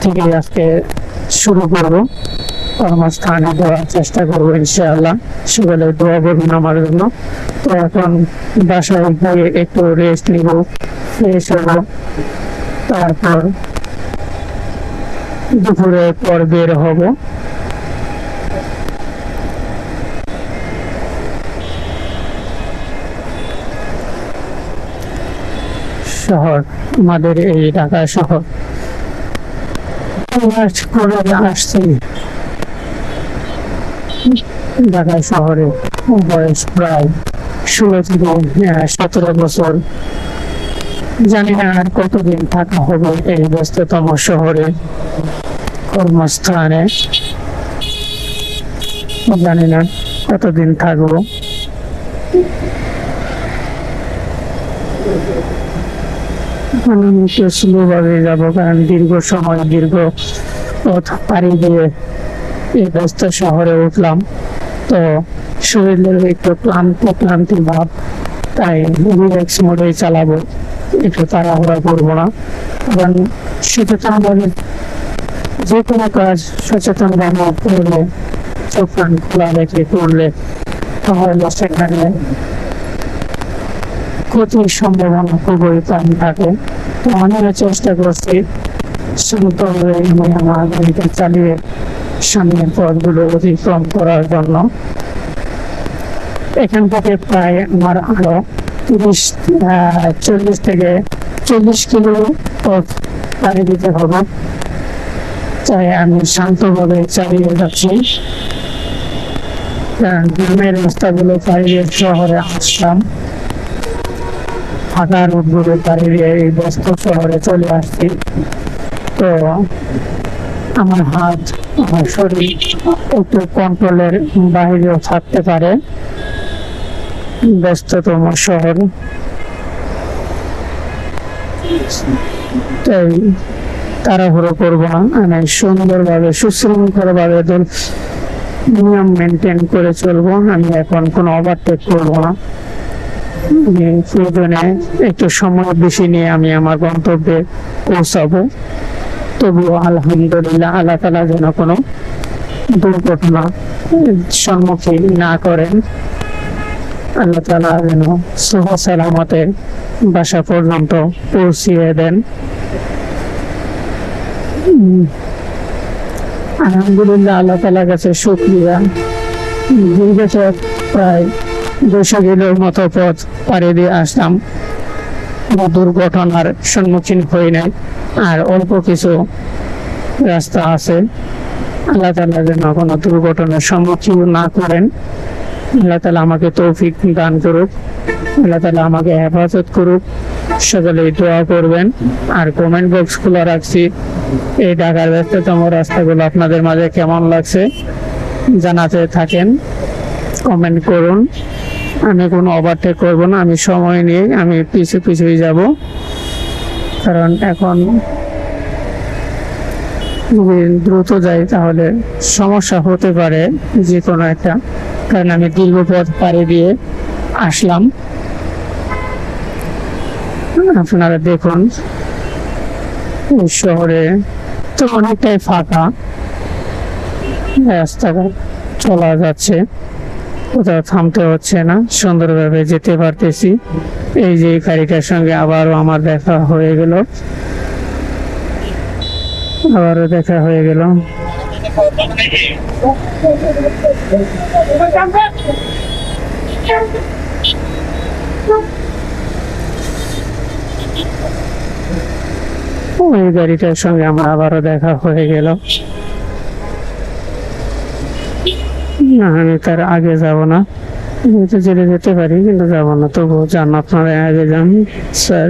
থেকে আজকে শুরু করব। কর্মস্থানে দেওয়ার চেষ্টা করবো ইনশাআল্লাহ। সকালে দোয়া করবেন আমার জন্য। তো এখন বাসায় গিয়ে একটু রেস্ট নিব, ফ্রেশ হবো, তারপর দুপুরে পর বের হব। শহর, আমাদের এই ঢাকা শহর করে আসছি। ঢাকা শহরে বয়স প্রায় 16 থেকে 17 বছর। জানি না আর কতদিন থাকা হবে এই ব্যস্ততম শহরে, কর্মস্থানে। জানি না কতদিন থাকবো। আমি একটু স্লো ভাবে যাবো, কারণ দীর্ঘ সময় দীর্ঘ পথ পাড়ি দিয়ে এই ব্যস্ত শহরে উঠলাম। তো শরীরের একটু ক্লান্তি ভাব, তাই রিল্যাক্স মোডে চালাবো, একটু তাড়াহুড়া করবো না। কারণ সচেতন ভাবে যে কোনো কাজ সচেতন ভাবে করলে, চোখ কান খোলা রেখে করলে, তাহলে সেখানে ক্ষতির সম্ভাবনা খুবই কম থাকে। তো আমিও চেষ্টা করছি সুন্দরভাবে আমার গাড়িটা চালিয়ে সামনের পথগুলো অতিক্রম করার জন্য। এখান থেকে প্রায় আমার আরো 40 থেকে 40 কিলো পথ পাড়ি দিতে হবে। তাই আমি শান্তভাবে চালিয়ে যাচ্ছি, কারণ গ্রামের রাস্তাগুলো পাড়ি দিয়ে শহরে আসলাম, ফাঁকা রোডগুলো পাড়ি দিয়ে এই ব্যস্ত শহরে চলে আসছি। তো আমার হাত, আমার শরীর একটু কন্ট্রোলের বাইরেও থাকতে পারে ব্যস্ততম শহর। তাই তাড়াহুড়ো করবো না, আমি সুন্দরভাবে সুশৃঙ্খল ভাবে নিয়ম মেনটেন করে চলবো। আমি এখন কোনো ওভারটেক করবো না। প্রয়োজনে একটু সময় বেশি নিয়ে আমি আমার গন্তব্যে পৌঁছাবো। তবুও আলহামদুলিল্লাহ, আল্লাহ তাআলা যেন কোনো দুর্ঘটনা সম্মুখীন না করেন। আল্লাহ তাআলা যেন সহি সালামতে বাসা পর্যন্ত পৌঁছিয়ে দেন। আলহামদুলিল্লাহ, আল্লাহ তাআলার কাছে শুকরিয়া। দীর্ঘ প্রায় 200 কিলোর মতো পথ পাড়ি দিয়ে আসলাম, দুর্ঘটনার সম্মুখীন হই নাই। আর অল্প কিছু রাস্তা আছে। আল্লাহ তাআলা যেন কোনো দুর্ঘটনার সম্মুখীন না করেন। আল্লাহ তাআলা আমাকে তৌফিক দান করুক, আল্লাহ তাআলা আমাকে হেফাজত করুক। সকলেই দোয়া করবেন। আর কমেন্ট বক্স খোলা রাখছি, এই ঢাকার ব্যস্ততম রাস্তাগুলো আপনাদের মাঝে কেমন লাগছে জানাতে থাকেন, কমেন্ট করুন। আমি কোনো ওভারটেক করবো না, আমি সময় নিয়ে আমি পিছুই যাব। কারণ এখন যদি দ্রুত যাই তাহলে সমস্যা হতে পারে যে কোনো একটা, কারণ আমি দীর্ঘ পথ পাড়ি দিয়ে আসলাম। আপনারা দেখুন শহরে তো অনেকটাই ফাঁকা, রাস্তাঘাট চলা যাচ্ছে, কোথাও থামতে হচ্ছে না, সুন্দরভাবে যেতে পারতেছি। এই যে গাড়িটার সঙ্গে আবারও আমার দেখা হয়ে গেল, আবারও দেখা হয়ে গেল। ওই গাড়িটার সঙ্গে আমার আবারও দেখা হয়ে গেল। না, আমি তার আগে যাব না, যেতে পারি কিন্তু যাব না। তবুও যান, আপনারা আগে যান স্যার।